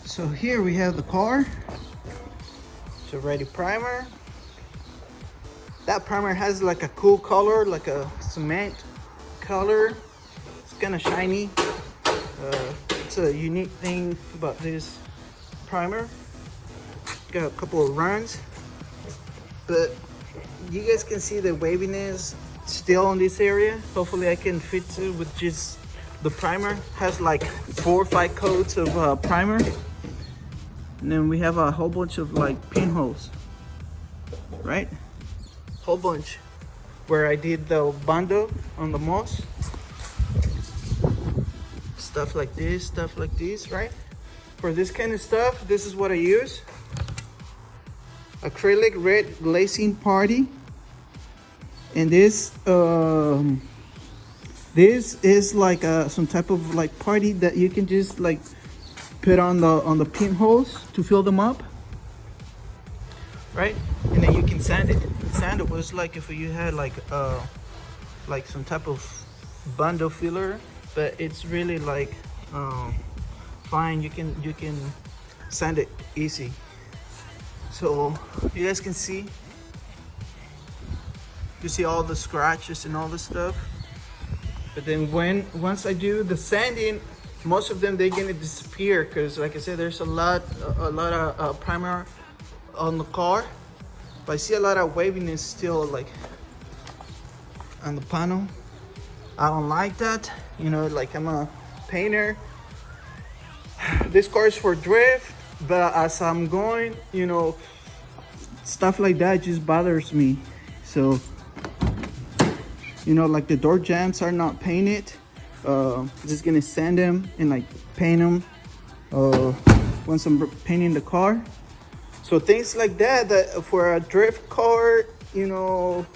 So here we have the car. It's already primer. That primer has like a cool color, like a cement color. It's kind of shiny. It's a unique thing about this primer. Got a couple of runs, but you guys can see the waviness still on this area. Hopefully I can fix it with just the primer. Has like 4 or 5 coats of primer, and then we have a whole bunch of like pinholes, right? Whole bunch where I did the bando on the moss. Stuff like this, right? For this kind of stuff, this is what I use. Acrylic red glazing party. And this is like some type of like party that you can just like put on the pinholes to fill them up, right? And then you can sand it. Sand it was like if you had like some type of bundle filler, but it's really like fine. You can sand it easy. So you guys can see. You see all the scratches and all the stuff. But then once I do the sanding, most of them they're gonna disappear because, like I said, there's a lot of primer on the car. But I see a lot of waviness still like on the panel. I don't like that. You know, like I'm a painter. This car is for drift, but as I'm going, you know, stuff like that just bothers me. So, you know, like the door jambs are not painted. Just gonna sand them and like paint them once I'm painting the car. So things like that for a drift car, you know,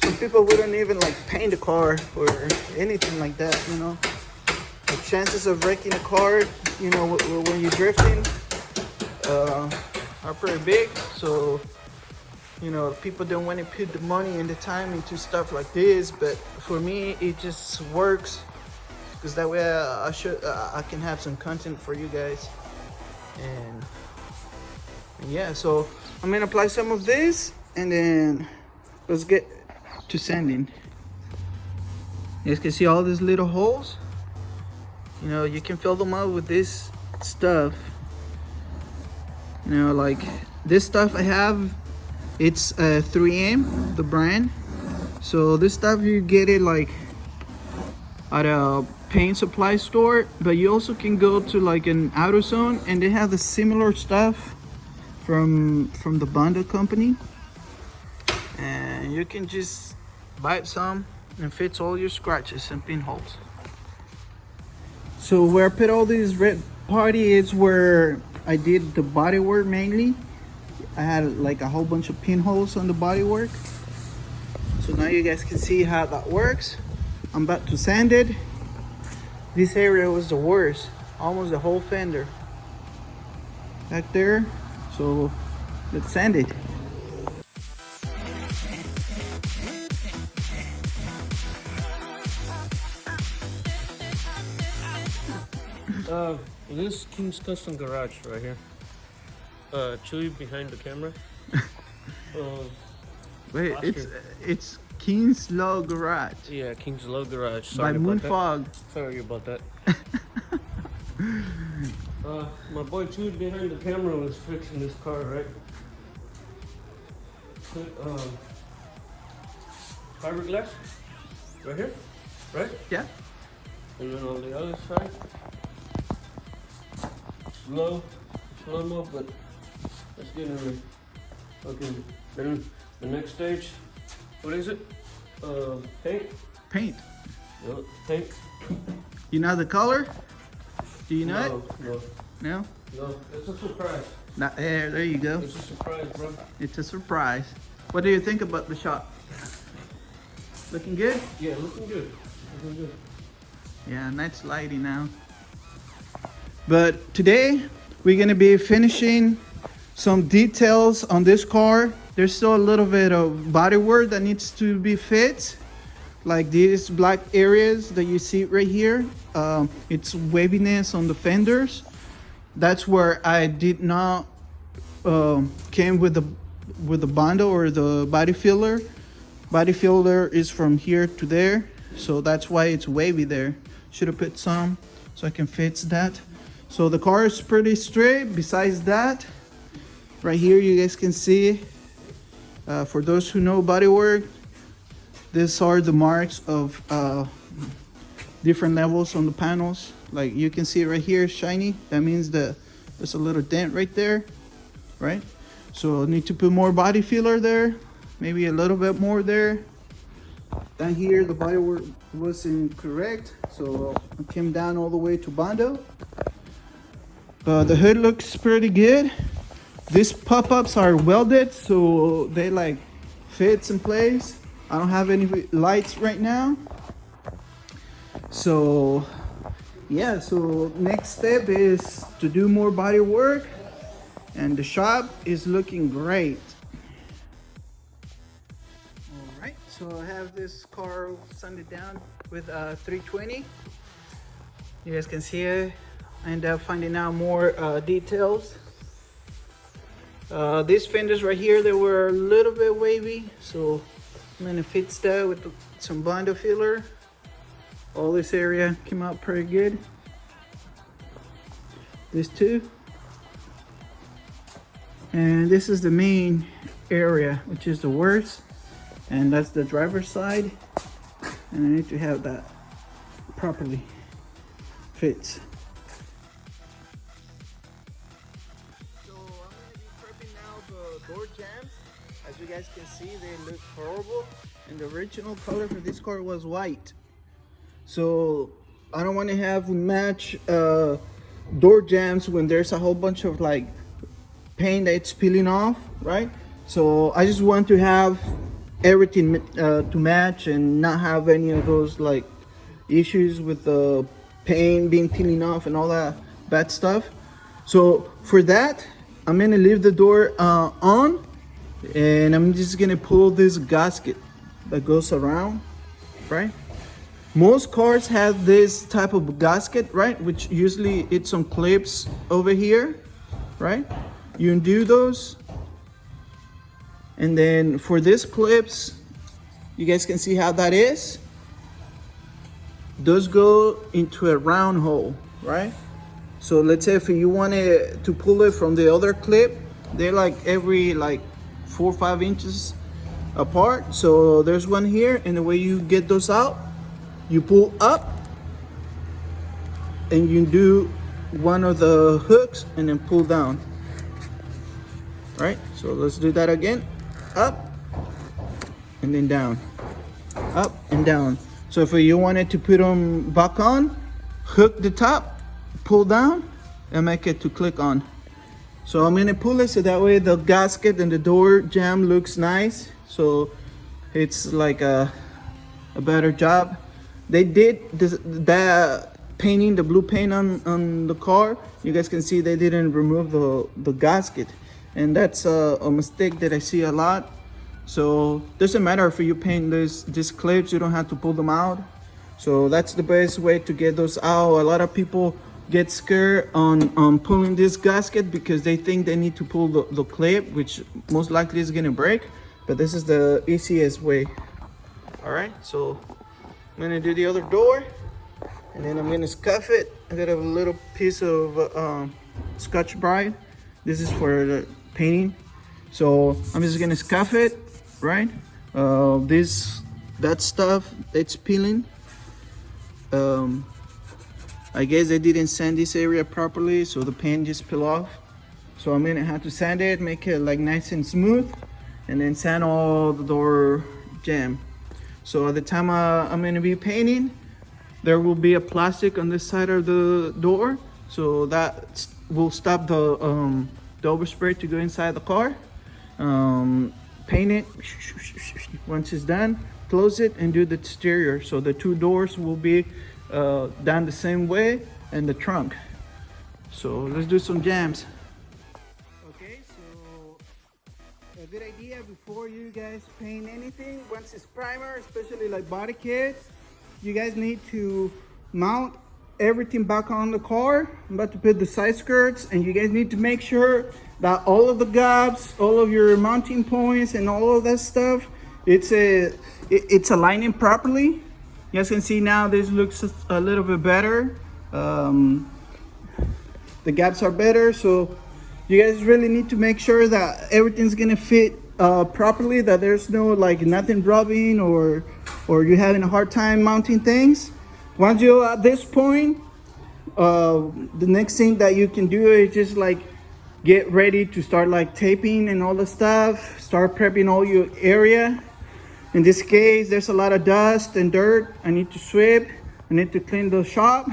some people wouldn't even like paint the car or anything like that, you know. The chances of wrecking a car, you know, when you're drifting are pretty big. So, you know, people don't want to put the money and the time into stuff like this, but for me it just works because that way I can have some content for you guys. And yeah, so I'm gonna apply some of this and then let's get to sanding. You guys can see all these little holes. You know, you can fill them up with this stuff. You know, like this stuff I have, it's 3M, the brand. So this stuff you get it like at a paint supply store, but you also can go to like an AutoZone and they have the similar stuff from the Bondo company, and you can just buy some and fits all your scratches and pinholes. So where I put all these red party is where I did the bodywork mainly. I had like a whole bunch of pinholes on the bodywork. So now you guys can see how that works. I'm about to sand it. This area was the worst, almost the whole fender back there. So let's sand it. This King's Custom Garage right here. Chewy behind the camera. Wait, it's King's Low Garage. Yeah, King's Low Garage. By Sorry Moonfog. Sorry about that. My boy Chewy behind the camera was fixing this car, right? Put fiberglass right here, right? Yeah. And then on the other side, slow mo, but let's get in there. Okay, then the next stage, what is it? Paint? Paint. Yep, paint. You know the color? Do you know it? No, No? no, it's a surprise. Not there. There you go. It's a surprise, bro. It's a surprise. What do you think about the shot? Looking good? Yeah, looking good. Looking good. Yeah, nice lighting now. But today we're gonna be finishing some details on this car. There's still a little bit of body work that needs to be fixed, like these black areas that you see right here. It's waviness on the fenders. That's where I did not came with the bundle or the body filler. Body filler is from here to there, so that's why it's wavy there. Should have put some so I can fix that. So the car is pretty straight. Besides that, right here you guys can see, for those who know body work, these are the marks of different levels on the panels. Like you can see right here, shiny. That means that there's a little dent right there, right? So I need to put more body filler there, maybe a little bit more there. Down here, the body work was incorrect, so I came down all the way to Bondo. The hood looks pretty good. These pop-ups are welded, so they like fits in place. I don't have any lights right now. So yeah, so next step is to do more body work, and the shop is looking great. All right, so I have this car sanded down with 320. You guys can see it. I ended up finding out more details. These fenders right here, they were a little bit wavy, so I'm gonna fix that with some Bondo filler. All this area came out pretty good. This too. And this is the main area, which is the worst. And that's the driver's side. And I need to have that properly fits. So I'm gonna be prepping now the door jambs. As you guys can see, they look horrible. And the original color for this car was white. So I don't want to have match door jambs when there's a whole bunch of like paint that's peeling off, right? So I just want to have everything to match and not have any of those like issues with the paint being peeling off and all that bad stuff. So for that, I'm gonna leave the door on, and I'm just gonna pull this gasket that goes around, right? Most cars have this type of gasket, right? Which usually it's some clips over here, right? You undo those. And then for these clips, you guys can see how that is. Those go into a round hole, right? So let's say if you wanted to pull it from the other clip, they're like every like 4 or 5 inches apart. So there's one here, and the way you get those out, you pull up and you do one of the hooks and then pull down. Right? So let's do that again. Up and then down. Up and down. So if you wanted to put them back on, hook the top, pull down, and make it to click on. So I'm gonna pull it so that way the gasket and the door jamb looks nice. So it's like a better job. They did that painting, the blue paint on the car. You guys can see they didn't remove the gasket. And that's a mistake that I see a lot. So doesn't matter if you paint these clips, you don't have to pull them out. So that's the best way to get those out. A lot of people get scared on pulling this gasket because they think they need to pull the clip, which most likely is gonna break. But this is the easiest way. All right, so I'm gonna do the other door, and then I'm gonna scuff it. I got a little piece of Scotch-Brite. This is for the painting. So I'm just gonna scuff it, right? That stuff, it's peeling. I guess I didn't sand this area properly, so the paint just peel off. So I'm gonna have to sand it, make it like nice and smooth, and then sand all the door jamb. So at the time I'm gonna be painting, there will be a plastic on this side of the door, so that will stop the overspray to go inside the car. Paint it. Once it's done, close it and do the exterior. So the 2 doors will be done the same way, and the trunk. So let's do some jams. Okay, so a good idea before you guys paint anything, once it's primer, especially like body kits, you guys need to mount everything back on the car. I'm about to put the side skirts, and you guys need to make sure that all of the gaps, all of your mounting points and all of that stuff, it's aligning properly. You guys can see now this looks a little bit better. The gaps are better, so you guys really need to make sure that everything's gonna fit properly, that there's no like nothing rubbing or you're having a hard time mounting things. Once you're at this point, the next thing that you can do is just like get ready to start like taping and all the stuff, start prepping all your area. In this case, there's a lot of dust and dirt. I need to sweep, I need to clean the shop,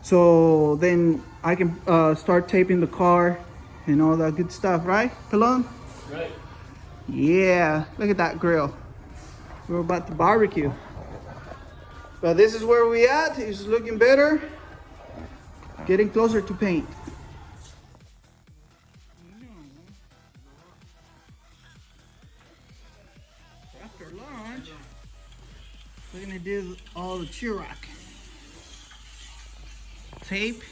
so then I can start taping the car and all that good stuff, right, Pelon? Right. Yeah, look at that grill. We're about to barbecue. But this is where we at. It's looking better. Getting closer to paint. After lunch, we're gonna do all the Chirac. Tape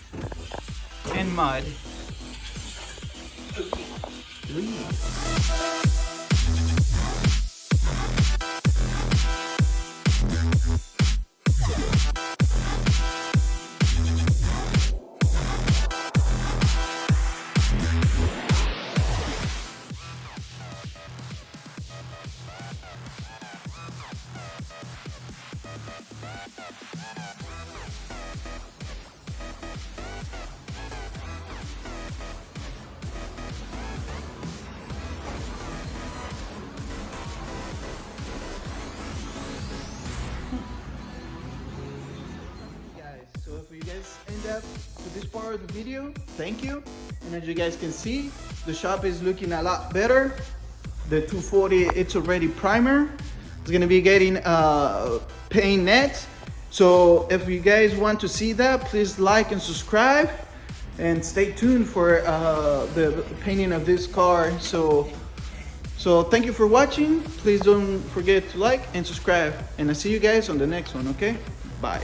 and mud. So if you guys end up to this part of the video, thank you. And as you guys can see, the shop is looking a lot better. The 240, it's already primer. It's gonna be getting paint net. So if you guys want to see that, please like and subscribe and stay tuned for the painting of this car. So thank you for watching. Please don't forget to like and subscribe. And I'll see you guys on the next one, okay? Bye.